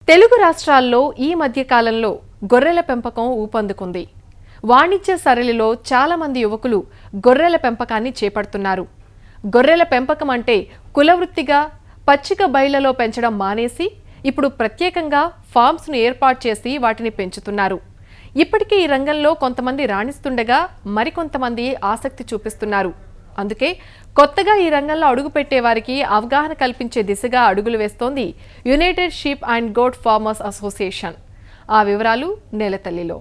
తెలుగు రాష్ట్రాల్లో ఈ మధ్య కాలంలో గొర్రెల పెంపకం ఊపందుకుంది. వాణిజ్య సరళిలో చాలా మంది యువకులు గొర్రెల పెంపకాన్ని చేపడుతున్నారు. గొర్రెల పెంపకం అంటే కులవృత్తిగా పచ్చిక బయళ్లలో పెంచడం మానేసి ఇప్పుడు ప్రత్యేకంగా ఫార్మ్స్ను ఏర్పాటు చేసి వాటిని పెంచుతున్నారు. ఇప్పటికీ ఈ రంగంలో కొంతమంది రాణిస్తుండగా మరికొంతమంది ఆసక్తి చూపిస్తున్నారు. అందుకే కొత్తగా ఈ రంగంలో అడుగుపెట్టే వారికి అవగాహన కల్పించే దిశగా అడుగులు వేస్తోంది united sheep and goat farmers association. ఆ వివరాలు నేలతల్లిలో.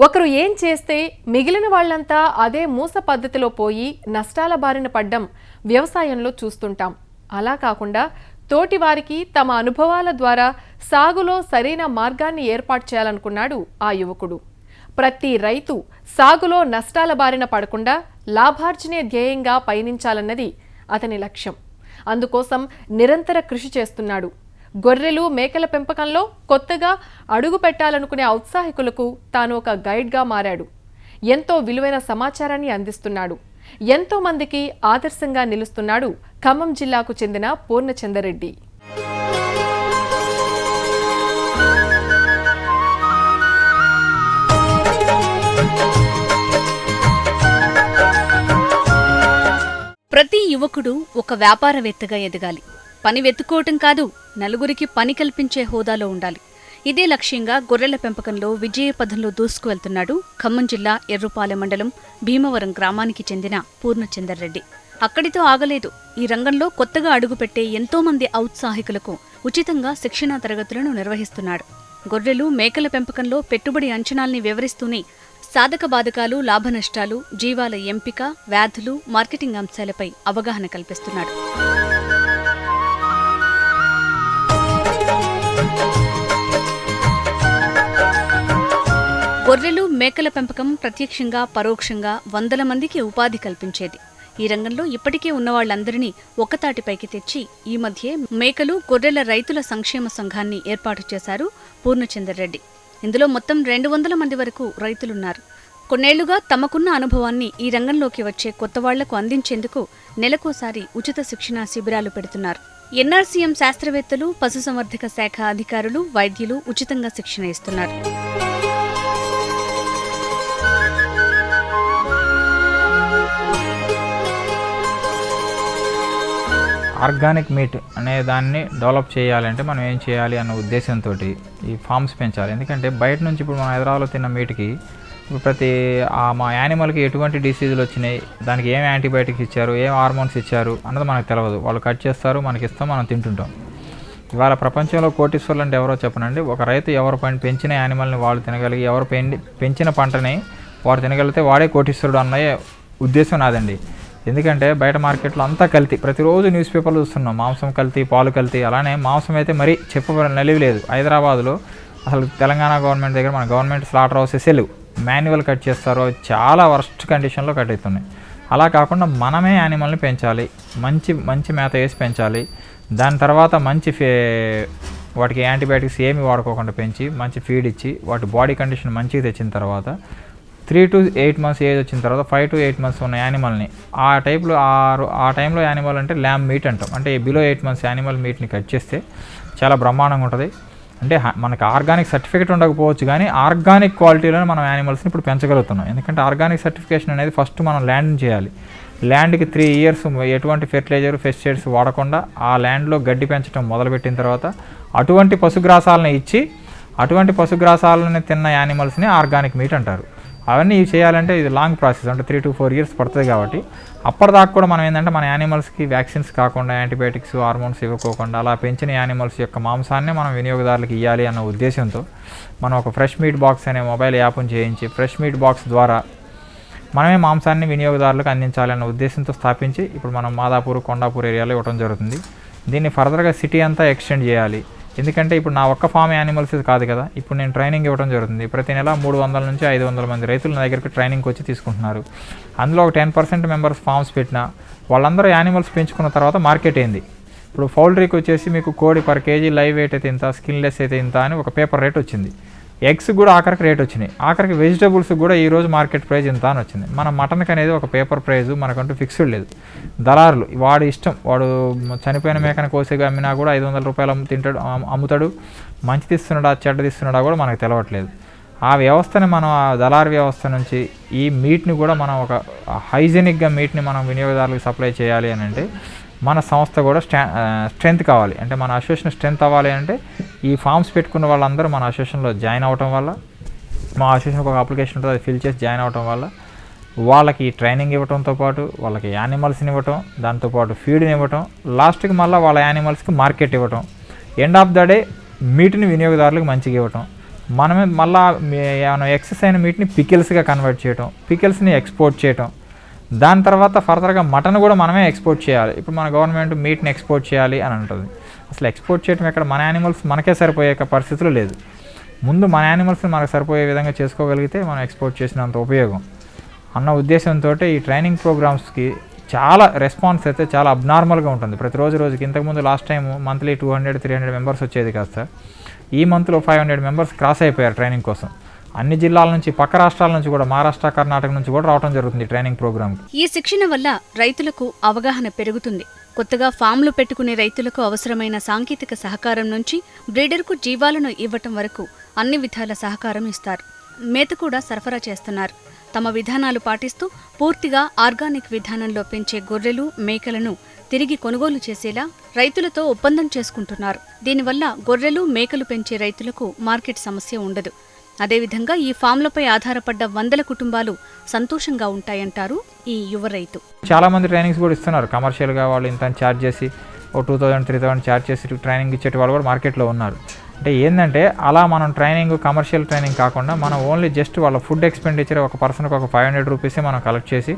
ఒకరు ఏం చేస్తే మిగిలిన వాళ్లంతా అదే మూస పద్ధతిలో పోయి నష్టాల బారిన పడ్డం వ్యవసాయంలో చూస్తుంటాం. అలా కాకుండా తోటి వారికి తమ అనుభవాల ద్వారా సాగులో సరైన మార్గాన్ని ఏర్పాటు చేయాలనుకున్నాడు ఆ యువకుడు. ప్రతి రైతు సాగులో నష్టాల బారిన పడకుండా లాభార్జనే ధ్యేయంగా పయనించాలన్నది అతని లక్ష్యం. అందుకోసం నిరంతర కృషి చేస్తున్నాడు. గొర్రెలు మేకల పెంపకంలో కొత్తగా అడుగు పెట్టాలనుకునే ఔత్సాహికులకు తాను ఒక గైడ్గా మారాడు. ఎంతో విలువైన సమాచారాన్ని అందిస్తున్నాడు. ఎంతో మందికి ఆదర్శంగా నిలుస్తున్నాడు ఖమ్మం జిల్లాకు చెందిన పూర్ణచందరెడ్డి. ప్రతి యువకుడు ఒక వ్యాపారవేత్తగా ఎదగాలి. పని వెతుక్కోవటం కాదు, నలుగురికి పని కల్పించే హోదాలో ఉండాలి. ఇదే లక్ష్యంగా గొర్రెల పెంపకంలో విజయపథంలో దూసుకువెళ్తున్నాడు ఖమ్మం జిల్లా ఎర్రుపాలెం మండలం భీమవరం గ్రామానికి చెందిన పూర్ణచందరెడ్డి. అక్కడితో ఆగలేదు. ఈ రంగంలో కొత్తగా అడుగుపెట్టే ఎంతో మంది ఔత్సాహికులకు ఉచితంగా శిక్షణా తరగతులను నిర్వహిస్తున్నాడు. గొర్రెలు మేకల పెంపకంలో పెట్టుబడి అంచనాల్ని వివరిస్తూనే సాధక బాధకాలు, లాభనష్టాలు, జీవాల ఎంపిక, వ్యాధులు, మార్కెటింగ్ అంశాలపై అవగాహన కల్పిస్తున్నాడు. గొర్రెలు మేకల పెంపకం ప్రత్యక్షంగా పరోక్షంగా వందల మందికి ఉపాధి కల్పించేది. ఈ రంగంలో ఇప్పటికే ఉన్నవాళ్లందరినీ ఒక్కతాటిపైకి తెచ్చి ఈ మధ్యే మేకలు గొర్రెల రైతుల సంక్షేమ సంఘాన్ని ఏర్పాటు చేశారు పూర్ణచందరెడ్డి. ఇందులో మొత్తం 200 మంది వరకు రైతులున్నారు. కొన్నేళ్లుగా తమకున్న అనుభవాన్ని ఈ రంగంలోకి వచ్చే కొత్త వాళ్లకు అందించేందుకు నెలకోసారి ఉచిత శిక్షణా శిబిరాలు పెడుతున్నారు. ఎన్ఆర్సీఎం శాస్త్రవేత్తలు, పశుసంవర్ధక శాఖ అధికారులు, వైద్యులు ఉచితంగా శిక్షణ ఇస్తున్నారు. ఆర్గానిక్ మీట్ అనే దాన్ని డెవలప్ చేయాలంటే మనం ఏం చేయాలి అన్న ఉద్దేశంతో ఈ ఫార్మ్స్ పెంచాలి. ఎందుకంటే బయట నుంచి ఇప్పుడు మనం హైదరాబాద్లో తిన్న మీట్కి ఇప్పుడు ప్రతి మా యానిమల్కి ఎటువంటి డిసీజులు వచ్చినాయి, దానికి ఏం యాంటీబయాటిక్స్ ఇచ్చారు, ఏం హార్మోన్స్ ఇచ్చారు అన్నది మనకు తెలియదు. వాళ్ళు కట్ చేస్తారు, మనకి ఇస్తాం, మనం తింటుంటాం. ఇవాళ ప్రపంచంలో కోటీశ్వర్లు అంటే ఎవరో చెప్పనండి. ఒక రైతు ఎవరు పెంచిన యానిమల్ని వాళ్ళు తినగలిగి, ఎవరు పెంచిన పంటని వారు తినగలిగితే వాడే కోటీశ్వరుడు అన్న ఉద్దేశం నాదండి. ఎందుకంటే బయట మార్కెట్లో అంతా కల్తీ. ప్రతిరోజు న్యూస్ పేపర్లు చూస్తున్నాం, మాంసం కల్తీ, పాలు కల్తీ. అలానే మాంసం అయితే మరీ నలివి లేదు. హైదరాబాద్లో అసలు తెలంగాణ గవర్నమెంట్ దగ్గర మన గవర్నమెంట్ స్లాటర్ హౌసెస్ లేవు, మాన్యువల్ కట్ చేస్తారు. అవి చాలా వర్స్ట్ కండిషన్లో కట్ అవుతున్నాయి. అలా కాకుండా మనమే యానిమల్ని పెంచాలి, మంచి మేత వేసి పెంచాలి. దాని తర్వాత వాటికి యాంటీబయాటిక్స్ ఏమి వాడుకోకుండా పెంచి మంచి ఫీడ్ ఇచ్చి వాటి బాడీ కండిషన్ మంచిగా తెచ్చిన తర్వాత 3 to 8 months ఏజ్ వచ్చిన తర్వాత 5 to 8 months ఉన్న యానిమల్ని ఆ టైంలో యానిమల్ అంటే ల్యామ్ మీట్ అంటాం. అంటే బిలో 8 months యానిమల్ మీట్ని కట్ చేస్తే చాలా బ్రహ్మాండంగా ఉంటుంది. అంటే మనకు ఆర్గానిక్ సర్టిఫికేట్ ఉండకపోవచ్చు, కానీ ఆర్గానిక్ క్వాలిటీలో మనం యానిమల్స్ని ఇప్పుడు పెంచగలుగుతున్నాం. ఎందుకంటే ఆర్గానిక్ సర్టిఫికేషన్ అనేది ఫస్ట్ మనం ల్యాండ్ని చేయాలి. ల్యాండ్కి 3 years ఎటువంటి ఫెర్టిలైజర్, పెస్టిసైడ్స్ వాడకుండా ఆ ల్యాండ్లో గడ్డి పెంచడం మొదలుపెట్టిన తర్వాత అటువంటి పశుగ్రాసాలను ఇచ్చి అటువంటి పశుగ్రాసాలని తిన్న యానిమల్స్ని ఆర్గానిక్ మీట్ అంటారు. అవన్నీ చేయాలంటే ఇది లాంగ్ ప్రాసెస్, అంటే 3 to 4 years పడుతుంది. కాబట్టి అప్పటిదాకా కూడా మనం ఏంటంటే మన యానిమల్స్కి వ్యాక్సిన్స్ కాకుండా, యాంటీబయాటిక్స్, హార్మోన్స్ ఇవ్వకోకుండా అలా పెంచిన యానిమల్స్ యొక్క మాంసాన్ని మనం వినియోగదారులకు ఇవ్వాలి అన్న ఉద్దేశంతో మనం ఒక ఫ్రెష్ మీట్ బాక్స్ అనే మొబైల్ యాప్ను చేయించి ఫ్రెష్ మీట్ బాక్స్ ద్వారా మనమే మాంసాన్ని వినియోగదారులకు అందించాలి అన్న ఉద్దేశంతో స్థాపించి ఇప్పుడు మనం మాదాపూర్, కొండాపూర్ ఏరియాలో ఇవ్వడం జరుగుతుంది. దీన్ని ఫర్దర్గా సిటీ అంతా ఎక్స్టెండ్ చేయాలి. ఎందుకంటే ఇప్పుడు నా ఒక్క ఫామ్ యానిమల్స్ కాదు కదా, ఇప్పుడు నేను ట్రైనింగ్ ఇవ్వడం జరుగుతుంది. ప్రతి నెల 300 నుంచి 500 మంది రైతులు నా దగ్గరికి ట్రైనింగ్కి వచ్చి తీసుకుంటున్నారు. అందులో ఒక 10% మెంబర్స్ ఫామ్స్ పెట్టినా వాళ్ళందరూ యానిమల్స్ పెంచుకున్న తర్వాత మార్కెట్ ఏంది. ఇప్పుడు పౌల్ట్రీకి వచ్చేసి మీకు కోడి పర్ కేజీ లైవ్ వెయిట్ అయితే ఇంత, స్కిన్లెస్ అయితే ఇంత అని ఒక పేపర్ రేట్ వచ్చింది. ఎగ్స్ కూడా ఆఖరికి రేట్ వచ్చినాయి, ఆఖరికి వెజిటబుల్స్ కూడా ఈరోజు మార్కెట్ ప్రైస్ ఇంత అని వచ్చింది. మన మటన్కి అనేది ఒక పేపర్ ప్రైస్ మనకంటూ ఫిక్స్డ్ లేదు. దళారులు వాడి ఇష్టం, వాడు చనిపోయిన మేకను కోసేగా అమ్మినా కూడా 500 రూపాయలు అమ్ముతాడు. మంచి తీస్తున్నాడా చెడ్డ తీస్తున్నాడా కూడా మనకు తెలవట్లేదు. ఆ వ్యవస్థని మనం ఆ దళారు వ్యవస్థ నుంచి ఈ మీట్ని కూడా మనం ఒక హైజెనిక్గా మీట్ని మనం వినియోగదారులకు సప్లై చేయాలి అని అంటే మన సంస్థ కూడా స్ట్రెంత్ కావాలి. అంటే మన అసోసియేషన్ స్ట్రెంత్ అవ్వాలి అంటే ఈ ఫామ్స్ పెట్టుకున్న వాళ్ళందరూ మన అసోసియేషన్లో జాయిన్ అవ్వటం వల్ల, మా అసోసియేషన్కి ఒక అప్లికేషన్ ఉంటుంది, అది ఫిల్ చేసి జాయిన్ అవ్వటం వల్ల వాళ్ళకి ట్రైనింగ్ ఇవ్వడంతో పాటు వాళ్ళకి యానిమల్స్ని ఇవ్వటం, దాంతోపాటు ఫీడ్ని ఇవ్వటం, లాస్ట్కి మళ్ళీ వాళ్ళ యానిమల్స్కి మార్కెట్ ఇవ్వటం, ఎండ్ ఆఫ్ ద డే మీట్ని వినియోగదారులకు మంచిగా ఇవ్వటం, మనమే మళ్ళీ ఏమైనా ఎక్సెస్ అయిన మీట్ని పికిల్స్గా కన్వర్ట్ చేయటం, పికిల్స్ని ఎక్స్పోర్ట్ చేయటం, దాని తర్వాత ఫర్దర్గా మటన్ కూడా మనమే ఎక్స్పోర్ట్ చేయాలి. ఇప్పుడు మన గవర్నమెంట్ మీట్ని ఎక్స్పోర్ట్ చేయాలి అని అంటుంది. అసలు ఎక్స్పోర్ట్ చేయడం ఎక్కడ, మన యానిమల్స్ మనకే సరిపోయే పరిస్థితులు లేదు. ముందు మన యానిమల్స్ని మనకు సరిపోయే విధంగా చేసుకోగలిగితే మనం ఎక్స్పోర్ట్ చేసినంత ఉపయోగం అన్న ఉద్దేశంతో ఈ ట్రైనింగ్ ప్రోగ్రామ్స్కి చాలా రెస్పాన్స్ అయితే చాలా అబ్నార్మల్గా ఉంటుంది. రోజుకి ఇంతకుముందు లాస్ట్ టైం మంత్లీ 200-300 మెంబర్స్ వచ్చేది కాస్త ఈ మంత్లో 500 మెంబర్స్ క్రాస్ అయిపోయారు ట్రైనింగ్ కోసం. అన్ని జిల్లాల నుంచి, పక్క రాష్ట్రాల నుంచి కూడా, మహారాష్ట్ర, కర్ణాటక నుంచి కూడా రావడం జరుగుతుంది ట్రైనింగ్ ప్రోగ్రామ్కి. ఈ శిక్షణ వల్ల రైతులకు అవగాహన పెరుగుతుంది. కొత్తగా ఫామ్లు పెట్టుకునే రైతులకు అవసరమైన సాంకేతిక సహకారం నుంచి బ్రీడర్కు జీవాలను ఇవ్వటం వరకు అన్ని విధాల సహకారం ఇస్తారు. మేత కూడా సరఫరా చేస్తున్నారు. తమ విధానాలు పాటిస్తూ పూర్తిగా ఆర్గానిక్ విధానంలో పెంచే గొర్రెలు, మేకలను తిరిగి కొనుగోలు చేసేలా రైతులతో ఒప్పందం చేసుకుంటున్నారు. దీనివల్ల గొర్రెలు, మేకలు పెంచే రైతులకు మార్కెట్ సమస్య ఉండదు. అదేవిధంగా ఈ ఫామ్లపై ఆధారపడ్డ 100 కుటుంబాలు సంతోషంగా ఉంటాయంటారు ఈ యువ రైతు. చాలా మంది ట్రైనింగ్స్ కూడా ఇస్తున్నారు కమర్షియల్గా, వాళ్ళు ఇంత ఛార్జ్ చేసి ఓ 2000-3000 ఛార్జ్ చేసి ట్రైనింగ్ ఇచ్చేటి వాళ్ళు కూడా మార్కెట్లో ఉన్నారు. అంటే ఏంటంటే అలా మనం ట్రైనింగ్, కమర్షియల్ ట్రైనింగ్ కాకుండా మనం ఓన్లీ జస్ట్ వాళ్ళ ఫుడ్ ఎక్స్పెండిచర్ ఒక పర్సన్కి ఒక 500 రూపీసే మనం కలెక్ట్ చేసి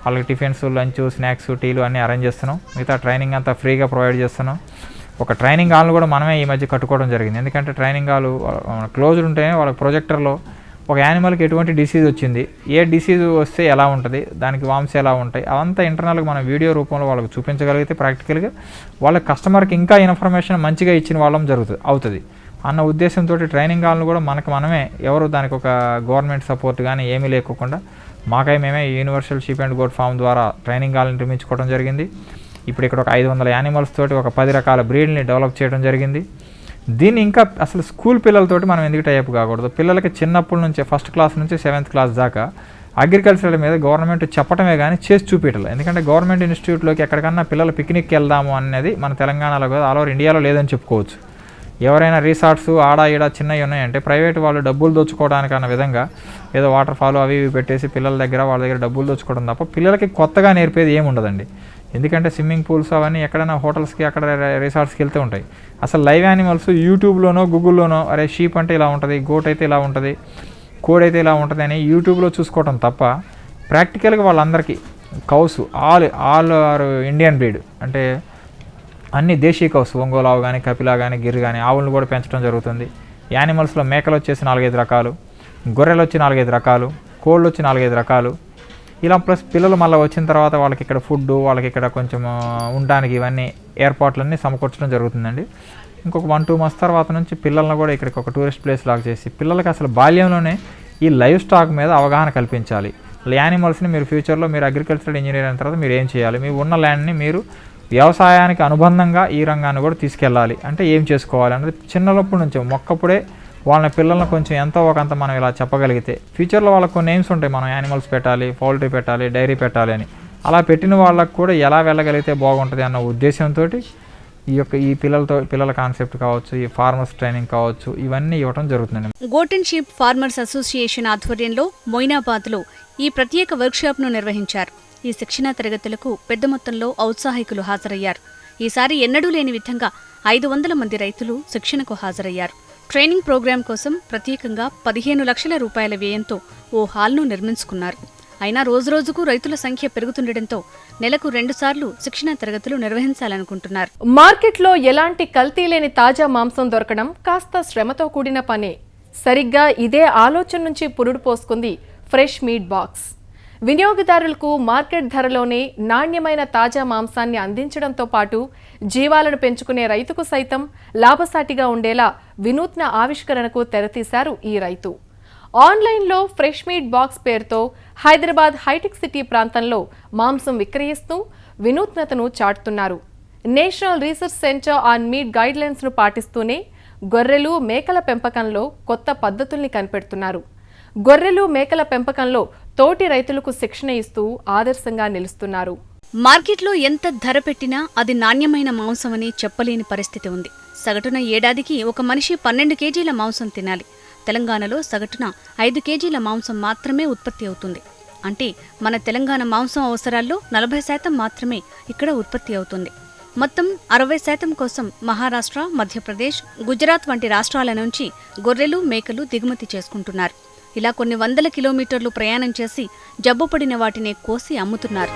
వాళ్ళకి టిఫిన్స్, లంచ్, స్నాక్స్, టీలు అన్నీ అరేంజ్ చేస్తున్నాం. మిగతా ట్రైనింగ్ అంతా ఫ్రీగా ప్రొవైడ్ చేస్తున్నాం. ఒక ట్రైనింగ్ హాల్ను కూడా మనమే ఈ మధ్య కట్టుకోవడం జరిగింది. ఎందుకంటే ట్రైనింగ్ హాల్ క్లోజ్డ్ ఉంటేనే వాళ్ళకి ప్రొజెక్టర్లో ఒక యానిమల్కి ఎటువంటి డిసీజ్ వచ్చింది, ఏ డిసీజ్ వస్తే ఎలా ఉంటుంది, దానికి వామ్స్ ఎలా ఉంటాయి, అవంతా ఇంటర్నల్గా మనం వీడియో రూపంలో వాళ్ళకి చూపించగలిగితే ప్రాక్టికల్గా వాళ్ళ కస్టమర్కి ఇంకా ఇన్ఫర్మేషన్ మంచిగా ఇచ్చిన వాళ్ళం అవుతుంది అన్న ఉద్దేశంతో ట్రైనింగ్ హాల్ను కూడా మనమే ఎవరు దానికి ఒక గవర్నమెంట్ సపోర్ట్ కానీ ఏమీ లేకోకుండా మేమే universal sheep and goat farm ద్వారా ట్రైనింగ్ హాల్ని నిర్మించుకోవడం జరిగింది. ఇప్పుడు ఇక్కడ ఒక 500 యానిమల్స్ తోటి ఒక 10 రకాల బ్రీడ్ని డెవలప్ చేయడం జరిగింది. దీన్ని ఇంకా అసలు స్కూల్ పిల్లలతోటి మనం ఎందుకు టైప్ కాకూడదు? పిల్లలకి చిన్నప్పటి నుంచే 1st క్లాస్ నుంచి 7th క్లాస్ దాకా అగ్రికల్చర్ మీద గవర్నమెంట్ చెప్పడమే కానీ చేసి చూపించాలి. ఎందుకంటే గవర్నమెంట్ ఇన్స్టిట్యూట్లోకి ఎక్కడికన్నా పిల్లలు పిక్నిక్కి వెళ్దాము అనేది మన తెలంగాణలో కాదు, ఆల్ ఓవర్ ఇండియాలో లేదని చెప్పుకోవచ్చు. ఎవరైనా రిసార్ట్స్ ఆడ ఈడ చిన్నవి ఉన్నాయంటే ప్రైవేట్ వాళ్ళు డబ్బులు దోచుకోవడానికి అన్న విధంగా ఏదో వాటర్ ఫాల్ అవి ఇవి పెట్టేసి పిల్లల దగ్గర వాళ్ళ దగ్గర డబ్బులు దోచుకోవడం తప్ప పిల్లలకి కొత్తగా నేర్పేది ఏమి ఉండదండి. ఎందుకంటే స్విమ్మింగ్ పూల్స్ అవన్నీ ఎక్కడైనా హోటల్స్కి అక్కడ రిసార్ట్స్కి వెళ్తూ ఉంటాయి. అసలు లైవ్ యానిమల్స్ యూట్యూబ్లోనో గూగుల్లోనో అరే షీప్ అంటే ఇలా ఉంటుంది, గోట్ అయితే ఇలా ఉంటుంది, కోడ్ అయితే ఇలా ఉంటుంది అని యూట్యూబ్లో చూసుకోవటం తప్ప ప్రాక్టికల్గా వాళ్ళందరికీ cows all are Indian breed అంటే అన్ని దేశీ కౌస్, ఒంగోలు ఆవు కానీ, కపిలా కానీ, గిర్ కానీ ఆవులను కూడా పెంచడం జరుగుతుంది. యానిమల్స్లో మేకలు వచ్చేసి 4-5 రకాలు, గొర్రెలు వచ్చి 4-5 రకాలు, కోళ్ళు వచ్చి 4-5 రకాలు. ఇలా ప్లస్ పిల్లలు మళ్ళీ వచ్చిన తర్వాత వాళ్ళకి ఇక్కడ ఫుడ్, వాళ్ళకి ఇక్కడ కొంచెం ఉండడానికి ఇవన్నీ ఏర్పాట్లన్నీ సమకూర్చడం జరుగుతుందండి. ఇంకొక 1-2 months తర్వాత నుంచి పిల్లలను కూడా ఇక్కడికి ఒక టూరిస్ట్ ప్లేస్ లాగా చేసి పిల్లలకి అసలు బాల్యంలోనే ఈ లైవ్ స్టాక్ మీద అవగాహన కల్పించాలి. యానిమల్స్ని మీరు ఫ్యూచర్లో మీరు అగ్రికల్చరల్ ఇంజనీర్ అయిన తర్వాత మీరు ఏం చేయాలి, మీ ఉన్న ల్యాండ్ని మీరు వ్యవసాయానికి అనుబంధంగా ఈ రంగాన్ని కూడా తీసుకెళ్ళాలి అంటే ఏం చేసుకోవాలి అనేది చిన్నప్పటి నుంచి మొక్కప్పుడే వాళ్ళ పిల్లలను కొంచెం ఎంతో ఒకంత మనం ఇలా చెప్పగలిగితే ఫ్యూచర్లో వాళ్ళకు కొన్ని నేమ్స్ ఉంటాయి, మనం యానిమల్స్ పెట్టాలి, పౌల్ట్రీ పెట్టాలి, డైరీ పెట్టాలి అని. అలా పెట్టిన వాళ్ళకు కూడా ఎలా వెళ్ళగలిగితే బాగుంటుంది అన్న ఉద్దేశంతో ఈ పిల్లల కాన్సెప్ట్ కావచ్చు, ఈ ఫార్మర్స్ ట్రైనింగ్ కావచ్చు, ఇవన్నీ ఇవ్వడం జరుగుతుంది. Goat and sheep farmers association ఆధ్వర్యంలో మొయినాబాద్లో ఈ ప్రత్యేక వర్క్షాప్ను నిర్వహించారు. ఈ శిక్షణా తరగతులకు పెద్ద మొత్తంలో ఔత్సాహికులు హాజరయ్యారు. ఈసారి ఎన్నడూ లేని విధంగా 500 మంది రైతులు శిక్షణకు హాజరయ్యారు. ట్రైనింగ్ ప్రోగ్రాం కోసం ప్రత్యేకంగా 15 లక్షల రూపాయల వ్యయంతో ఓ హాల్ను నిర్మించుకున్నారు. అయినా రోజురోజుకు రైతుల సంఖ్య పెరుగుతుండటంతో నెలకు 2 సార్లు శిక్షణా తరగతులు నిర్వహించాలనుకుంటున్నారు. మార్కెట్లో ఎలాంటి కల్తీ లేని తాజా మాంసం దొరకడం కాస్త శ్రమతో కూడిన పనే. సరిగ్గా ఇదే ఆలోచన నుంచి పురుడు పోసుకుంది ఫ్రెష్ మీట్ బాక్స్. వినియోగదారులకు మార్కెట్ ధరలోనే నాణ్యమైన తాజా మాంసాన్ని అందించడంతో పాటు జీవాలను పెంచుకునే రైతుకు సైతం లాభసాటిగా ఉండేలా వినూత్న ఆవిష్కరణకు తెరతీశారు ఈ రైతు. ఆన్లైన్లో ఫ్రెష్ మీట్ బాక్స్ పేరుతో హైదరాబాద్ హైటెక్ సిటీ ప్రాంతంలో మాంసం విక్రయిస్తూ వినూత్నతను చాటుతున్నారు. National research centre on meat గైడ్లైన్స్ను పాటిస్తూనే గొర్రెలు మేకల పెంపకంలో కొత్త పద్ధతుల్ని కనిపెడుతున్నారు. గొర్రెలు మేకల పెంపకంలో తోటి రైతులకు శిక్షణ ఇస్తూ ఆదర్శంగా నిలుస్తున్నారు. మార్కెట్లో ఎంత ధర పెట్టినా అది నాణ్యమైన మాంసమని చెప్పలేని పరిస్థితి ఉంది. సగటున ఏడాదికి ఒక మనిషి 12 కేజీల మాంసం తినాలి. తెలంగాణలో సగటున 5 కేజీల మాంసం మాత్రమే ఉత్పత్తి అవుతుంది. అంటే మన తెలంగాణ మాంసం అవసరాల్లో 40% మాత్రమే ఇక్కడ ఉత్పత్తి అవుతుంది. మొత్తం 60% కోసం మహారాష్ట్ర, మధ్యప్రదేశ్, గుజరాత్ వంటి రాష్ట్రాల నుంచి గొర్రెలు, మేకలు దిగుమతి చేసుకుంటున్నారు. ఇలా కొన్ని వందల కిలోమీటర్లు ప్రయాణం చేసి జబ్బుపడిన వాటిని కోసి అమ్ముతున్నారు.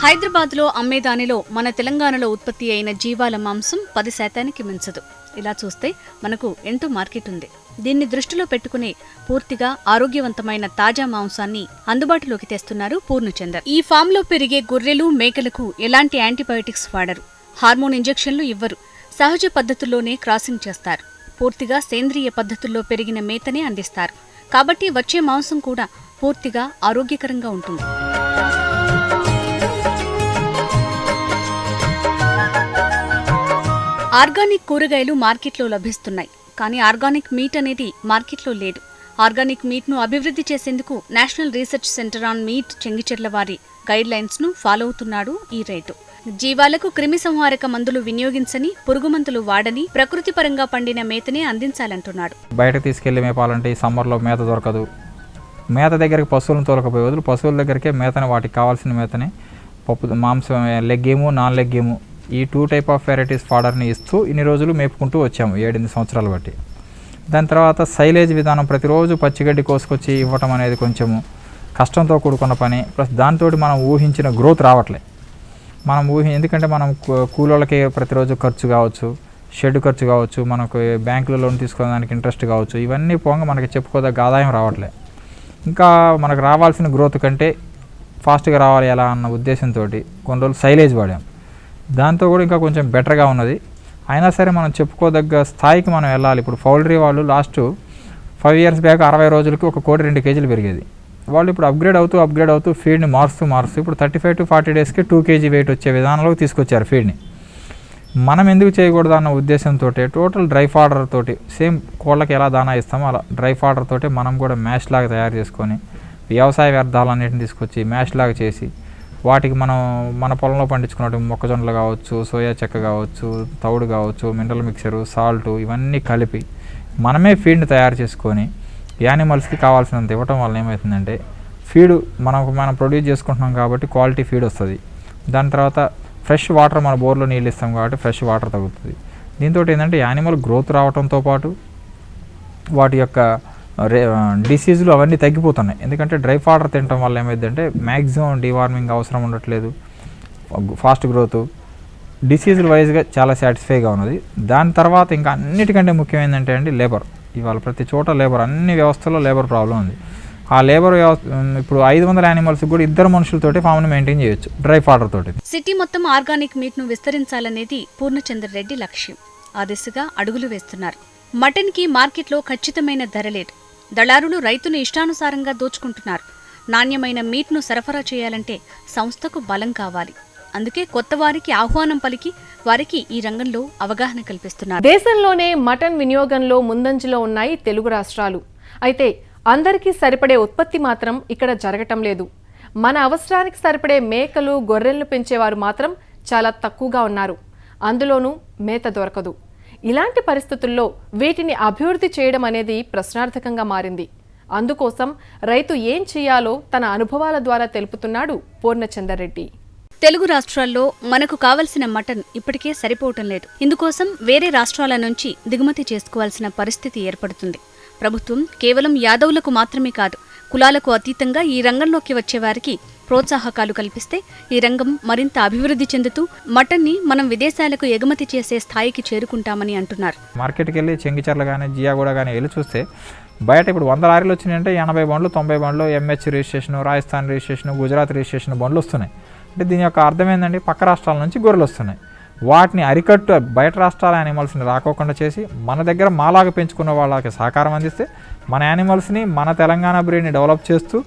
హైదరాబాద్లో అమ్మేదానిలో మన తెలంగాణలో ఉత్పత్తి అయిన జీవాల మాంసం 10% మించదు. ఇలా చూస్తే మనకు ఎంతో మార్కెట్ ఉంది. దీన్ని దృష్టిలో పెట్టుకుని పూర్తిగా ఆరోగ్యవంతమైన తాజా మాంసాన్ని అందుబాటులోకి తెస్తున్నారు పూర్ణచందర్. ఈ ఫామ్లో పెరిగే గొర్రెలు, మేకలకు ఎలాంటి యాంటీబయోటిక్స్ వాడరు, హార్మోన్ ఇంజెక్షన్లు ఇవ్వరు. సహజ పద్ధతుల్లోనే క్రాసింగ్ చేస్తారు. పూర్తిగా సేంద్రియ పద్ధతుల్లో పెరిగిన మేతనే అందిస్తారు. కాబట్టి వచ్చే మాంసం కూడా పూర్తిగా ఆరోగ్యకరంగా ఉంటుంది. ఆర్గానిక్ కూరగాయలు మార్కెట్లో లభిస్తున్నాయి. కానీ ఆర్గానిక్ మీట్ అనేది మార్కెట్లో లేదు. ఆర్గానిక్ మీట్ను అభివృద్ధి చేసేందుకు national research centre on meet Chengicherla వారి గైడ్లైన్స్ను ఫాలో అవుతున్నాడు ఈ రైతు. జీవాలకు క్రిమి సంహారక మందులు వినియోగించని, పురుగుమందులు వాడని, ప్రకృతి పరంగా పండిన మేతనే అందించాలంటున్నాడు. బయటకు తీసుకెళ్లి మేపాలంటే ఈ సమ్మర్లో మేత దొరకదు. మేత దగ్గరికి పశువులను తోలకపోయే బదులు పశువుల దగ్గరికే మేతని, వాటికి కావాల్సిన మేతని, పప్పు, మాంసం, లెగ్ ఏము, నాన్ లెగ్ ఏము, ఈ 2 టైప్ ఆఫ్ వెరైటీస్ ఫాడర్ని ఇస్తూ ఇన్ని రోజులు మేపుకుంటూ వచ్చాము 7-8 సంవత్సరాలు బట్టి. దాని తర్వాత సైలేజ్ విధానం, ప్రతిరోజు పచ్చిగడ్డి కోసుకొచ్చి ఇవ్వటం అనేది కొంచెము కష్టంతో కూడుకున్న పని. ప్లస్ దాంతో మనం ఊహించిన గ్రోత్ రావట్లే. మనం ఎందుకంటే మనం కూలోళ్ళకి ప్రతిరోజు ఖర్చు కావచ్చు, షెడ్ ఖర్చు కావచ్చు, మనకు బ్యాంకులో లోన్ తీసుకోవడానికి ఇంట్రెస్ట్ కావచ్చు, ఇవన్నీ పోగా మనకి చెప్పుకోదగ్గ ఆదాయం రావట్లే. ఇంకా మనకు రావాల్సిన గ్రోత్ కంటే ఫాస్ట్గా రావాలి ఎలా అన్న ఉద్దేశంతో కొన్ని రోజులు సైలేజ్ వాడాం. దాంతో కూడా ఇంకా కొంచెం బెటర్గా ఉన్నది. అయినా సరే మనం చెప్పుకోదగ్గ స్థాయికి మనం వెళ్ళాలి. ఇప్పుడు పౌల్ట్రీ వాళ్ళు లాస్ట్ 5 years బ్యాక్ 60 రోజులకి 1 కోడి 2 కేజీలు పెరిగేది. వాళ్ళు ఇప్పుడు అప్గ్రేడ్ అవుతూ ఫీడ్ని మారుస్తూ ఇప్పుడు 35 to 40 daysకి 2 kg వెయిట్ వచ్చే విధానంలోకి తీసుకొచ్చారు ఫీడ్ని. మనం ఎందుకు చేయకూడదు అన్న ఉద్దేశంతో టోటల్ డ్రై ఫాడర్ తోటి, సేమ్ కోళ్ళకి ఎలా దానా ఇస్తామో అలా డ్రై ఫాడర్ తోటి మనం కూడా మ్యాష్ లాగా తయారు చేసుకొని వ్యవసాయ వ్యర్థాలన్నింటిని తీసుకొచ్చి మ్యాష్ లాగా చేసి వాటికి మనం మన పొలంలో పండించుకున్నట్టు మొక్కజొన్నలు కావచ్చు, సోయా చెక్క కావచ్చు, తౌడు కావచ్చు, మినరల్ మిక్సరు, సాల్టు, ఇవన్నీ కలిపి మనమే ఫీడ్ని తయారు చేసుకొని యానిమల్స్కి కావాల్సినంత ఇవ్వటం వల్ల ఏమవుతుందంటే ఫీడ్ మనం ప్రొడ్యూస్ చేసుకుంటున్నాం కాబట్టి క్వాలిటీ ఫీడ్ వస్తుంది. దాని తర్వాత ఫ్రెష్ వాటర్, మన బోర్లో నీళ్ళు ఇస్తాం కాబట్టి ఫ్రెష్ వాటర్ తగ్గుతుంది. దీంతో ఏంటంటే యానిమల్ గ్రోత్ రావడంతో పాటు వాటి యొక్క డిసీజులు అవన్నీ తగ్గిపోతున్నాయి. ఎందుకంటే డ్రై ఫాడర్ తినడం వల్ల ఏమైందంటే మ్యాక్సిమం డివార్మింగ్ అవసరం ఉండట్లేదు, ఫాస్ట్ గ్రోత్, డిసీజుల వైజ్గా చాలా సాటిస్ఫైగా ఉన్నది. దాని తర్వాత ఇంకా అన్నిటికంటే ముఖ్యం ఏంటంటే అండి లేబర్. ఇవాళ ప్రతి చోట లేబర్, అన్ని వ్యవస్థల్లో లేబర్ ప్రాబ్లం ఉంది. ఆ లేబర్ ఇప్పుడు 500 యానిమల్స్ కూడా 2 మనుషులతోటి ఫామ్ని మెయింటైన్ చేయొచ్చు డ్రై ఫాడర్ తోటి. సిటీ మొత్తం ఆర్గానిక్ మీట్ను విస్తరించాలనేది పూర్ణచంద్ర రెడ్డి లక్ష్యం. ఆ దిశగా అడుగులు వేస్తున్నారు. మటన్కి మార్కెట్లో ఖచ్చితమైన ధర లేదు. దళారులు రైతును ఇష్టానుసారంగా దోచుకుంటున్నారు. నాణ్యమైన మీట్ను సరఫరా చేయాలంటే సంస్థకు బలం కావాలి. అందుకే కొత్త వారికి ఆహ్వానం పలికి వారికి ఈ రంగంలో అవగాహన కల్పిస్తున్నారు. దేశంలోనే మటన్ వినియోగంలో ముందంజలో ఉన్నాయి తెలుగు రాష్ట్రాలు. అయితే అందరికీ సరిపడే ఉత్పత్తి మాత్రం ఇక్కడ జరగటం లేదు. మన అవసరానికి సరిపడే మేకలు, గొర్రెలను పెంచేవారు మాత్రం చాలా తక్కువగా ఉన్నారు. అందులోనూ మేత దొరకదు. ఇలాంటి పరిస్థితుల్లో వీటిని అభివృద్ధి చేయడం అనేది ప్రశ్నార్థకంగా మారింది. అందుకోసం రైతు ఏం చేయాలో తన అనుభవాల ద్వారా తెలుపుతున్నాడు పూర్ణచందర్ రెడ్డి. తెలుగు రాష్ట్రాల్లో మనకు కావలసిన మటన్ ఇప్పటికే సరిపోవటం లేదు. ఇందుకోసం వేరే రాష్ట్రాల నుంచి దిగుమతి చేసుకోవాల్సిన పరిస్థితి ఏర్పడుతుంది. ప్రభుత్వం కేవలం యాదవులకు మాత్రమే కాదు, కులాలకు అతీతంగా ఈ రంగంలోకి వచ్చేవారికి ప్రోత్సాహకాలు కల్పిస్తే ఈ రంగం మరింత అభివృద్ధి చెందుతూ మటన్ని మనం విదేశాలకు ఎగుమతి చేసే స్థాయికి చేరుకుంటామని అంటున్నారు. మార్కెట్కి వెళ్ళి చెంగిచెర్ల కానీ జియాగూడ కానీ వెళ్ళి చూస్తే బయట ఇప్పుడు 100 లారీలు వచ్చినాయంటే 80 బండ్లు 90 బండ్లు MH registration, Rajasthan registration, Gujarat registration బండ్లు వస్తున్నాయి. అంటే దీని యొక్క అర్థం ఏంటంటే పక్క రాష్ట్రాల నుంచి గొర్రెలు వస్తున్నాయి. వాటిని అరికట్టు బయట రాష్ట్రాల యానిమల్స్ని రాకోకుండా చేసి మన దగ్గర మాలాగా పెంచుకున్న వాళ్ళకి సహకారం అందిస్తే మన యానిమల్స్ని మన తెలంగాణ బ్రీడ్ని డెవలప్ చేస్తూ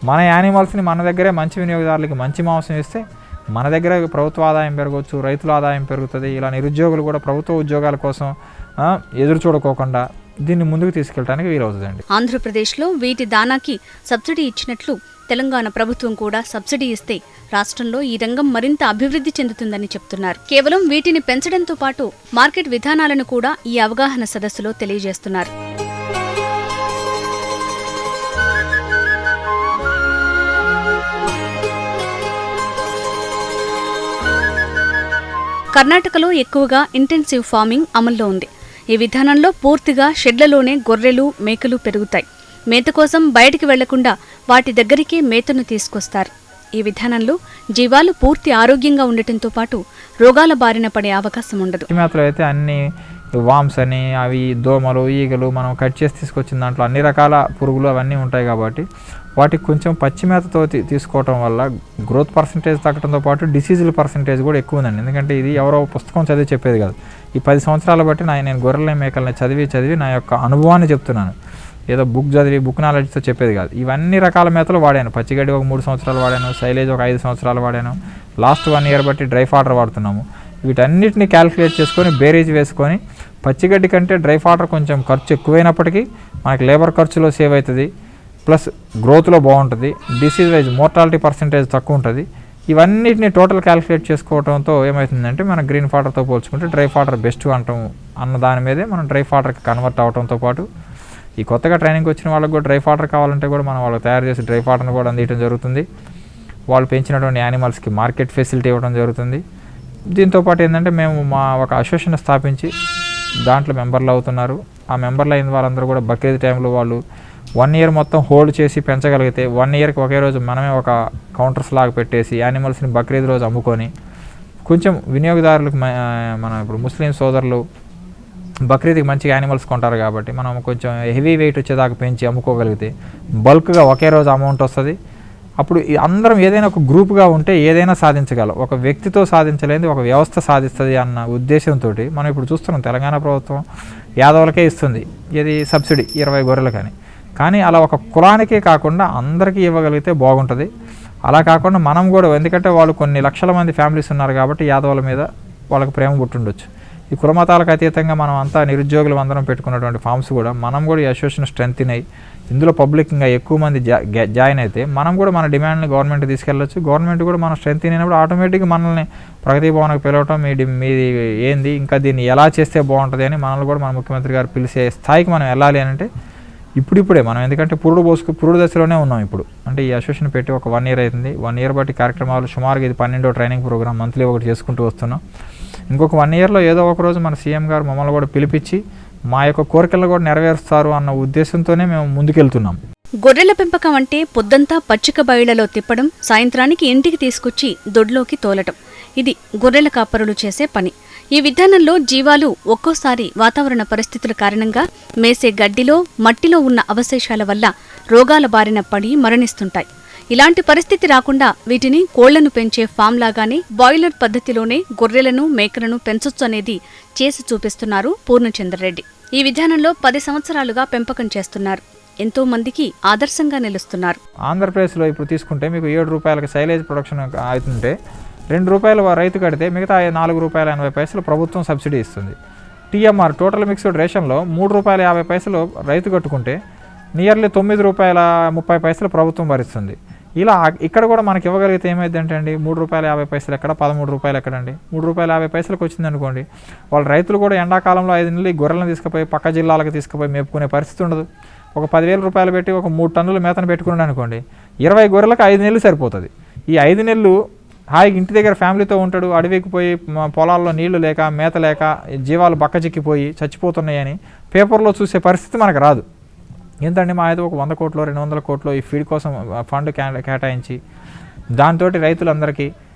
మన యానిమల్స్ని మన దగ్గరే మంచి వినియోగదారులకి మంచి మాంసం ఇస్తే మన దగ్గర ప్రభుత్వ ఆదాయం పెరగవచ్చు, రైతుల ఆదాయం పెరుగుతుంది. ఇలా నిరుద్యోగులు కూడా ప్రభుత్వ ఉద్యోగాల కోసం ఎదురు చూడకోకుండా దీన్ని ముందుకు తీసుకెళ్ళడానికి వీలవుతుందండి. ఆంధ్రప్రదేశ్లో వీటి దానాకి సబ్సిడీ ఇచ్చినట్లు తెలంగాణ ప్రభుత్వం కూడా సబ్సిడీ ఇస్తే రాష్ట్రంలో ఈ రంగం మరింత అభివృద్ధి చెందుతుందని చెప్తున్నారు. కేవలం వీటిని పెంచడంతో పాటు మార్కెట్ విధానాలను కూడా ఈ అవగాహన సదస్సులో తెలియజేస్తున్నారు. కర్ణాటకలో ఎక్కువగా ఇంటెన్సివ్ ఫార్మింగ్ అమల్లో ఉంది. ఈ విధానంలో పూర్తిగా షెడ్లలోనే గొర్రెలు, మేకలు పెరుగుతాయి. మేత కోసం బయటికి వెళ్లకుండా వాటి దగ్గరికే మేతను తీసుకొస్తారు. ఈ విధానంలో జీవాలు పూర్తి ఆరోగ్యంగా ఉండటంతో పాటు రోగాల బారిన పడే అవకాశం ఉండదు. మేతలో అయితే అన్ని వామ్స్ అని అవి దోమలు, ఈగలు మనం కట్ చేసి తీసుకొచ్చిన దాంట్లో అన్ని రకాల పురుగులు అవన్నీ ఉంటాయి కాబట్టి వాటికి కొంచెం పచ్చి మేతతో తీసుకోవటం వల్ల గ్రోత్ పర్సంటేజ్ తగ్గడంతో పాటు డిసీజుల పర్సంటేజ్ కూడా ఎక్కువ ఉందండి. ఎందుకంటే ఇది ఎవరో పుస్తకం చదివి చెప్పేది కాదు. ఈ 10 సంవత్సరాలు బట్టి నేను గొర్రెల మేకల్ని చదివి నా యొక్క అనుభవాన్ని చెప్తున్నాను. ఏదో బుక్ చదివి బుక్ నాలెడ్జ్తో చెప్పేది కాదు. ఇవన్నీ రకాల మేతలు వాడాను. పచ్చిగడ్డి ఒక 3 సంవత్సరాలు వాడాను, సైలేజ్ ఒక 5 సంవత్సరాలు వాడాను, లాస్ట్ 1 ఇయర్ బట్టి డ్రై ఫాడర్ వాడుతున్నాము. వీటన్నిటిని క్యాలిక్యులేట్ చేసుకొని బేరీజ్ వేసుకొని పచ్చిగడ్డి కంటే డ్రై ఫాడర్ కొంచెం ఖర్చు ఎక్కువైనప్పటికీ మనకి లేబర్ ఖర్చులో సేవ్ అవుతుంది, ప్లస్ గ్రోత్లో బాగుంటుంది, డిసీజ్ వైజ్ మోర్టాలిటీ పర్సంటేజ్ తక్కువ ఉంటుంది. ఇవన్నిటిని టోటల్ క్యాలిక్యులేట్ చేసుకోవడంతో ఏమవుతుందంటే మన గ్రీన్ ఫాడర్తో పోల్చుకుంటే డ్రై ఫాడర్ బెస్ట్ అంటాం అన్న దాని మీదే మనం డ్రై ఫాడర్కి కన్వర్ట్ అవడంతో పాటు ఈ కొత్తగా ట్రైనింగ్ వచ్చిన వాళ్ళకి కూడా డ్రై ఫాడర్ కావాలంటే కూడా మనం వాళ్ళకి తయారు చేసి డ్రై ఫాడర్ని కూడా అందించడం జరుగుతుంది. వాళ్ళు పెంచినటువంటి యానిమల్స్కి మార్కెట్ ఫెసిలిటీ ఇవ్వడం జరుగుతుంది. దీంతోపాటు ఏంటంటే మేము మా ఒక అసోసియేషన్ స్థాపించి దాంట్లో మెంబర్లు అవుతున్నారు. ఆ మెంబర్లు అయిన వాళ్ళందరూ కూడా బక్రీద్ టైంలో వాళ్ళు 1 ఇయర్ మొత్తం హోల్డ్ చేసి పెంచగలిగితే 1 ఇయర్కి ఒకే రోజు మనమే ఒక కౌంటర్స్ లాగా పెట్టేసి యానిమల్స్ని బక్రీద్ రోజు అమ్ముకొని కొంచెం వినియోగదారులకు మన ఇప్పుడు ముస్లిం సోదరులు బక్రీద్కి మంచిగా యానిమల్స్ కొంటారు కాబట్టి మనం కొంచెం హెవీ వెయిట్ వచ్చేదాకా పెంచి అమ్ముకోగలిగితే బల్క్గా ఒకే రోజు అమౌంట్ వస్తుంది. అప్పుడు అందరం ఏదైనా ఒక గ్రూప్గా ఉంటే ఏదైనా సాధించగలం. ఒక వ్యక్తితో సాధించలేనిది ఒక వ్యవస్థ సాధిస్తుంది అన్న ఉద్దేశంతో మనం ఇప్పుడు చూస్తున్నాం తెలంగాణ ప్రభుత్వం యాదవులకే ఇస్తుంది ఇది సబ్సిడీ 20 గొర్రెలు కానీ అలా ఒక కులానికే కాకుండా అందరికీ ఇవ్వగలిగితే బాగుంటుంది. అలా కాకుండా మనం కూడా ఎందుకంటే వాళ్ళు కొన్ని లక్షల మంది ఫ్యామిలీస్ ఉన్నారు కాబట్టి యాదవుల మీద వాళ్ళకి ప్రేమ పుట్టుండొచ్చు. ఈ కులమతాలకు అతీతంగా మనం అంతా నిరుద్యోగులు అందరం పెట్టుకున్నటువంటి ఫామ్స్ కూడా మనం కూడా ఈ అసోసియేషన్ స్ట్రెంత్ అయినాయి. ఇందులో పబ్లిక్ ఇంకా ఎక్కువ మంది జాయిన్ అయితే మనం కూడా మన డిమాండ్ని గవర్నమెంట్ తీసుకెళ్ళచ్చు. గవర్నమెంట్ కూడా మన స్ట్రెంత్ అయినప్పుడు ఆటోమేటిక్గా మనల్ని ప్రగతి భవన్కి పిలవటం మీది ఏంది ఇంకా దీన్ని ఎలా చేస్తే బాగుంటుంది అని మనల్ని కూడా మన ముఖ్యమంత్రి గారు పిలిచే స్థాయికి మనం వెళ్ళాలి అని అంటే ఇప్పుడిప్పుడే మనం ఎందుకంటే పురుడు దశలోనే ఉన్నాం ఇప్పుడు. అంటే ఈ అసోసియేషన్ పెట్టి ఒక 1 ఇయర్ అవుతుంది. 1 ఇయర్ బట్టి కార్యక్రమాలు సుమారుగా ఇది 12వ ట్రైనింగ్ ప్రోగ్రామ్ మంత్లీ ఒకటి చేసుకుంటూ వస్తున్నాం. ఇంకొక 1 ఇయర్లో ఏదో ఒక రోజు మన సీఎం గారు మమ్మల్ని కూడా పిలిపించి మా యొక్క కోరికలను కూడా నెరవేరుస్తారు అన్న ఉద్దేశంతోనే మేము ముందుకెళ్తున్నాం. గొర్రెల పెంపకం అంటే పొద్దంతా పచ్చిక బయళ్లలో తిప్పడం, సాయంత్రానికి ఇంటికి తీసుకొచ్చి దొడ్లోకి తోలటం. ఇది గొర్రెల కాపరులు చేసే పని. ఈ విధానంలో జీవాలు ఒక్కోసారి వాతావరణ పరిస్థితుల కారణంగా మేసే గడ్డిలో, మట్టిలో ఉన్న అవశేషాల వల్ల రోగాల బారిన పడి మరణిస్తుంటాయి. ఇలాంటి పరిస్థితి రాకుండా వీటిని కోళ్లను పెంచే ఫామ్ లాగానే బాయిలర్ పద్ధతిలోనే గొర్రెలను, మేకలను పెంచొచ్చు అనేది చేసి చూపిస్తున్నారు పూర్ణచంద్రరెడ్డి. ఈ విధానంలో 10 సంవత్సరాలుగా పెంపకం చేస్తున్నారు. ఎంతో మందికి ఆదర్శంగా నిలుస్తున్నారు. ఆంధ్రప్రదేశ్లో ఇప్పుడు తీసుకుంటే మీకు 7 రూపాయలకి సైలేజ్ ప్రొడక్షన్ అవుతుంటే 2 రూపాయలు రైతు కడితే మిగతా 4 రూపాయల 80 పైసలు ప్రభుత్వం సబ్సిడీ ఇస్తుంది. టీఎంఆర్ టోటల్ మిక్స్డ్ రేషన్లో 3 రూపాయల 50 పైసలు రైతు కట్టుకుంటే నియర్లీ 9 రూపాయల 30 పైసలు ప్రభుత్వం భరిస్తుంది. ఇలా ఇక్కడ కూడా మనకి ఇవ్వగలిగితే ఏమైందంటే అండి 3 రూపాయల 50 పైసలు ఎక్కడ, 13 రూపాయలు ఎక్కడండి. 3 రూపాయల 50 పైసలకు వచ్చింది అనుకోండి, వాళ్ళ రైతులు కూడా ఎండాకాలంలో 5 నెలలు గొర్రెలను తీసుకుపోయి పక్క జిల్లాలకు తీసుకుపోయి మేపుకునే పరిస్థితి ఉండదు. ఒక 10,000 రూపాయలు పెట్టి ఒక 3 టన్నుల మేతను పెట్టుకున్నాడు అనుకోండి, 20 గొర్రెలకు 5 నెలలు సరిపోతుంది. ఈ 5 నెలలు హాయిగా ఇంటి దగ్గర ఫ్యామిలీతో ఉంటాడు. అడవికి పోయి పొలాల్లో నీళ్లు లేక మేత లేక జీవాలు బక్కచిక్కిపోయి చచ్చిపోతున్నాయని పేపర్లో చూసే పరిస్థితి మనకు రాదు. ఏంటంటే మా అయితే ఒక 100 కోట్లు 200 కోట్లు ఈ ఫీడ్ కోసం ఫండ్ కేటాయించి దాంతో రైతులందరికీ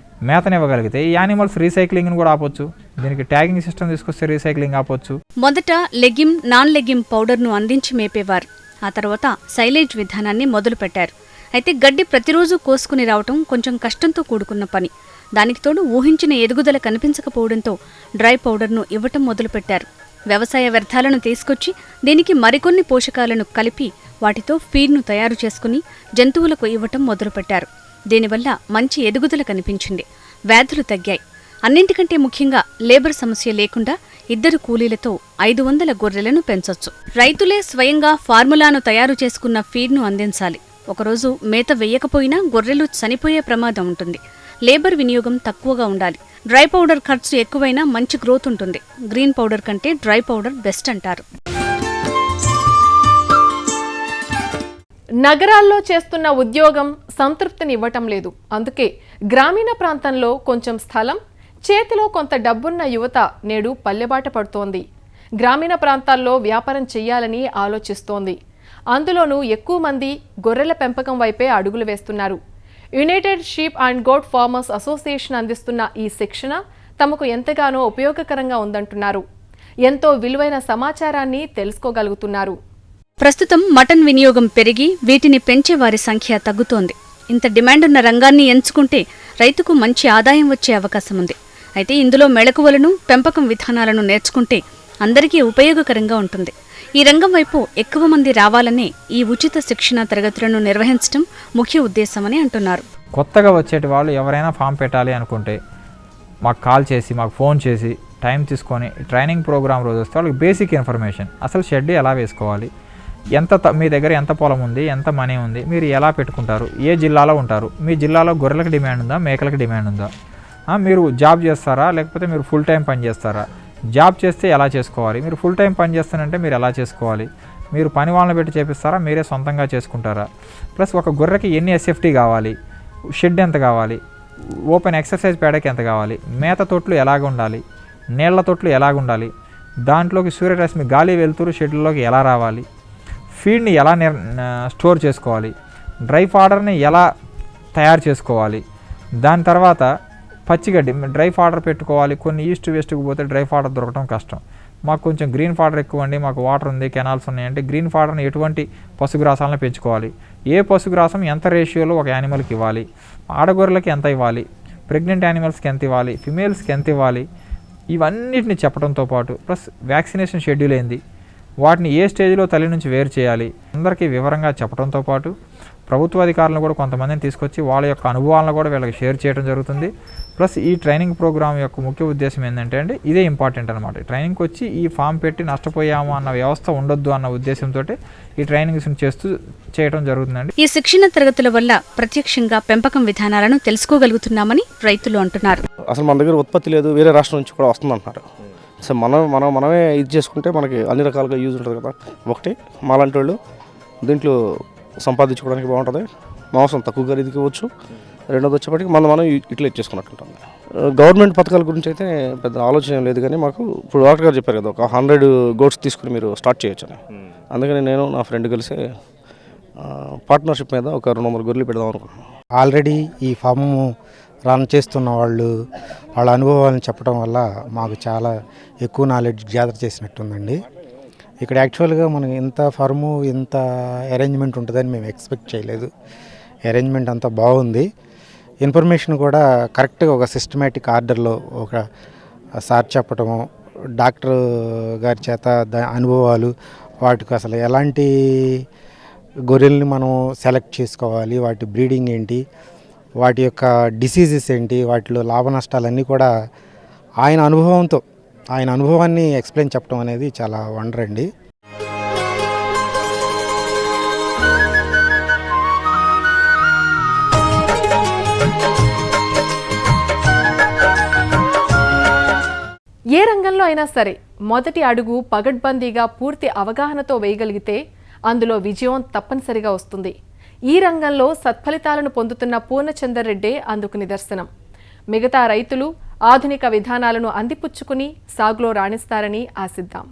మేతనివ్వగలిగితే ఈ యానిమల్స్ రీసైక్లింగ్ని కూడా ఆపొచ్చు. దీనికి ట్యాగింగ్ సిస్టమ్ తీసుకొస్తే రీసైక్లింగ్ ఆపొచ్చు. మొదట లెగిమ్, నాన్ లెగిమ్ పౌడర్ను అందించి మేపేవారు. ఆ తర్వాత సైలేజ్ విధానాన్ని మొదలుపెట్టారు. అయితే గడ్డి ప్రతిరోజు కోసుకుని రావటం కొంచెం కష్టంతో కూడుకున్న పని. దానికి తోడు ఊహించిన ఎదుగుదల కనిపించకపోవడంతో డ్రై పౌడర్ను ఇవ్వటం మొదలుపెట్టారు. వ్యవసాయ వ్యర్థాలను తీసుకొచ్చి దీనికి మరికొన్ని పోషకాలను కలిపి వాటితో ఫీడ్ను తయారు చేసుకుని జంతువులకు ఇవ్వటం మొదలుపెట్టారు. దీనివల్ల మంచి ఎదుగుదల కనిపించింది. వ్యాధులు తగ్గాయి. అన్నింటికంటే ముఖ్యంగా లేబర్ సమస్య లేకుండా 2 కూలీలతో 500 గొర్రెలను పెంచొచ్చు. రైతులే స్వయంగా ఫార్ములాను తయారు చేసుకున్న ఫీడ్ను అందించాలి. ఒకరోజు మేత వేయకపోయినా గొర్రెలు చనిపోయే ప్రమాదం ఉంటుంది. లేబర్ వినియోగం తక్కువగా ఉండాలి. డ్రై పౌడర్ ఖర్చు ఎక్కువైనా మంచి గ్రోత్ ఉంటుంది. గ్రీన్ పౌడర్ కంటే డ్రై పౌడర్ బెస్ట్ అంటారు. నగరాల్లో చేస్తున్న ఉద్యోగం సంతృప్తిని ఇవ్వటం లేదు. అందుకే గ్రామీణ ప్రాంతంలో కొంచెం స్థలం, చేతిలో కొంత డబ్బున్న యువత నేడు పల్లెబాట పడుతోంది. గ్రామీణ ప్రాంతాల్లో వ్యాపారం చెయ్యాలని ఆలోచిస్తోంది. అందులోనూ ఎక్కువ మంది గొర్రెల పెంపకం వైపే అడుగులు వేస్తున్నారు. United sheep and goat farmers association అందిస్తున్న ఈ శిక్షణ తమకు ఎంతగానో ఉపయోగకరంగా ఉందంటున్నారు. ఎంతో విలువైన సమాచారాన్ని తెలుసుకోగలుగుతున్నారు. ప్రస్తుతం మటన్ వినియోగం పెరిగి వీటిని పెంచే వారి సంఖ్య తగ్గుతోంది. ఇంత డిమాండున్న రంగాన్ని ఎంచుకుంటే రైతుకు మంచి ఆదాయం వచ్చే అవకాశం ఉంది. అయితే ఇందులో మెళకువలను, పెంపకం విధానాలను నేర్చుకుంటే అందరికీ ఉపయోగకరంగా ఉంటుంది. ఈ రంగం వైపు ఎక్కువ మంది రావాలనే ఈ ఉచిత శిక్షణ తరగతులను నిర్వహించడం ముఖ్య ఉద్దేశమని అంటున్నారు. కొత్తగా వచ్చేటి వాళ్ళు ఎవరైనా ఫామ్ పెట్టాలి అనుకుంటే మాకు కాల్ చేసి, మాకు ఫోన్ చేసి టైం తీసుకొని ట్రైనింగ్ ప్రోగ్రామ్ రోజు వస్తే వాళ్ళకి బేసిక్ ఇన్ఫర్మేషన్, అసలు షెడ్ ఎలా వేసుకోవాలి, మీ దగ్గర ఎంత పొలం ఉంది, ఎంత మనీ ఉంది, మీరు ఎలా పెట్టుకుంటారు, ఏ జిల్లాలో ఉంటారు, మీ జిల్లాలో గొర్రెలకు డిమాండ్ ఉందా, మేకలకు డిమాండ్ ఉందా, మీరు జాబ్ చేస్తారా లేకపోతే మీరు ఫుల్ టైం పని చేస్తారా, జాబ్ చేస్తే ఎలా చేసుకోవాలి, మీరు ఫుల్ టైం పని చేస్తానంటే మీరు ఎలా చేసుకోవాలి, మీరు పని వాళ్ళని పెట్టి చేపిస్తారా, మీరే సొంతంగా చేసుకుంటారా, ప్లస్ ఒక గొర్రెకి ఎన్ని ఎస్ఎఫ్టీ కావాలి, షెడ్ ఎంత కావాలి, ఓపెన్ ఎక్సర్సైజ్ ప్యాడకి ఎంత కావాలి, మేత తొట్లు ఎలాగ ఉండాలి, నీళ్ల తొట్లు ఎలాగ ఉండాలి, దాంట్లోకి సూర్యరశ్మి గాలి వెలుతురు షెడ్లోకి ఎలా రావాలి, ఫీడ్ని ఎలా స్టోర్ చేసుకోవాలి, డ్రై ఫాడర్ని ఎలా తయారు చేసుకోవాలి, దాని తర్వాత పచ్చిగడ్డి డ్రై ఫాడర్ పెట్టుకోవాలి. కొన్ని ఈస్ట్ వెస్ట్కి పోతే డ్రై ఫాడర్ దొరకడం కష్టం. మాకు కొంచెం గ్రీన్ ఫాడర్ ఎక్కువ అండి, మాకు వాటర్ ఉంది, కెనాల్స్ ఉన్నాయంటే గ్రీన్ ఫాడర్ని ఎటువంటి పశుగ్రాసాలను పెంచుకోవాలి, ఏ పశుగ్రాసం ఎంత రేషియోలో ఒక యానిమల్కి ఇవ్వాలి, ఆడగొర్రెలకి ఎంత ఇవ్వాలి, ప్రెగ్నెంట్ యానిమల్స్కి ఎంత ఇవ్వాలి, ఫిమేల్స్కి ఎంత ఇవ్వాలి, ఇవన్నిటిని చెప్పడంతో పాటు ప్లస్ వ్యాక్సినేషన్ షెడ్యూల్ ఏంది, వాటిని ఏ స్టేజ్లో తల్లి నుంచి వేరు చేయాలి, అందరికీ వివరంగా చెప్పడంతో పాటు ప్రభుత్వ అధికారులను కూడా కొంతమందిని తీసుకొచ్చి వాళ్ళ యొక్క అనుభవాలను కూడా వీళ్ళకి షేర్ చేయడం జరుగుతుంది. ప్లస్ ఈ ట్రైనింగ్ ప్రోగ్రామ్ యొక్క ముఖ్య ఉద్దేశం ఏంటంటే అండి, ఇదే ఇంపార్టెంట్ అనమాట. ట్రైనింగ్కి వచ్చి ఈ ఫామ్ పెట్టి నష్టపోయాము అన్న వ్యవస్థ ఉండొద్దు అన్న ఉద్దేశంతో ఈ ట్రైనింగ్స్ చేయడం జరుగుతుందండి. ఈ శిక్షణ తరగతుల వల్ల ప్రత్యక్షంగా పెంపకం విధానాలను తెలుసుకోగలుగుతున్నామని రైతులు అంటున్నారు. అసలు మన దగ్గర ఉత్పత్తి లేదు, వేరే రాష్ట్రం నుంచి కూడా వస్తుందంటున్నారు. సో మనమే ఇది చేసుకుంటే మనకి అన్ని రకాలుగా యూజ్ ఉంటుంది కదా. ఒకటి మాలాంటి వాళ్ళు దీంట్లో సంపాదించుకోవడానికి బాగుంటుంది, మాంసం తక్కువ ఖరీదుకి ఇవ్వచ్చు. రెండోది వచ్చేప్పటికి మనం ఇట్లా ఇచ్చేసుకున్నట్టు ఉంటుంది. గవర్నమెంట్ పథకాల గురించి అయితే పెద్ద ఆలోచన లేదు, కానీ మాకు ఇప్పుడు డాక్టర్ గారు చెప్పారు కదా, ఒక 100 గోట్స్ తీసుకుని మీరు స్టార్ట్ చేయొచ్చు అని. అందుకని నేను నా ఫ్రెండ్ కలిసి పార్ట్నర్షిప్ మీద ఒక 200 గొర్రెలు పెడదాం అనుకుంటున్నాను. ఆల్రెడీ ఈ ఫామ్ రన్ చేస్తున్న వాళ్ళ అనుభవాలను చెప్పడం వల్ల మాకు చాలా ఎక్కువ నాలెడ్జ్ గ్యాదర్ చేసినట్టుందండి. ఇక్కడ యాక్చువల్గా మనకి ఇంత ఫార్ము, ఇంత అరేంజ్మెంట్ ఉంటుందని మేము ఎక్స్పెక్ట్ చేయలేదు. అరేంజ్మెంట్ అంతా బాగుంది. ఇన్ఫర్మేషన్ కూడా కరెక్ట్గా ఒక సిస్టమేటిక్ ఆర్డర్లో ఒక సార్ చెప్పటము, డాక్టర్ గారి చేత అనుభవాలు, వాటికి అసలు ఎలాంటి గొర్రెల్ని మనం సెలెక్ట్ చేసుకోవాలి, వాటి బ్రీడింగ్ ఏంటి, వాటి యొక్క డిసీజెస్ ఏంటి, వాటిలో లాభ నష్టాలన్నీ కూడా ఆయన అనుభవాన్ని ఎక్స్ప్లెయిన్ చెప్పడం అనేది చాలా వండర్ అండి. ఏ రంగంలో అయినా సరే మొదటి అడుగు పగడ్బందీగా పూర్తి అవగాహనతో వేయగలిగితే అందులో విజయం తప్పనిసరిగా వస్తుంది. ఈ రంగంలో సత్ఫలితాలను పొందుతున్న పూర్ణచందర్ రెడ్డే అందుకు నిదర్శనం. మిగతా రైతులు ఆధునిక విధానాలను అందిపుచ్చుకుని సాగులో రాణిస్తారని ఆశిద్దాం.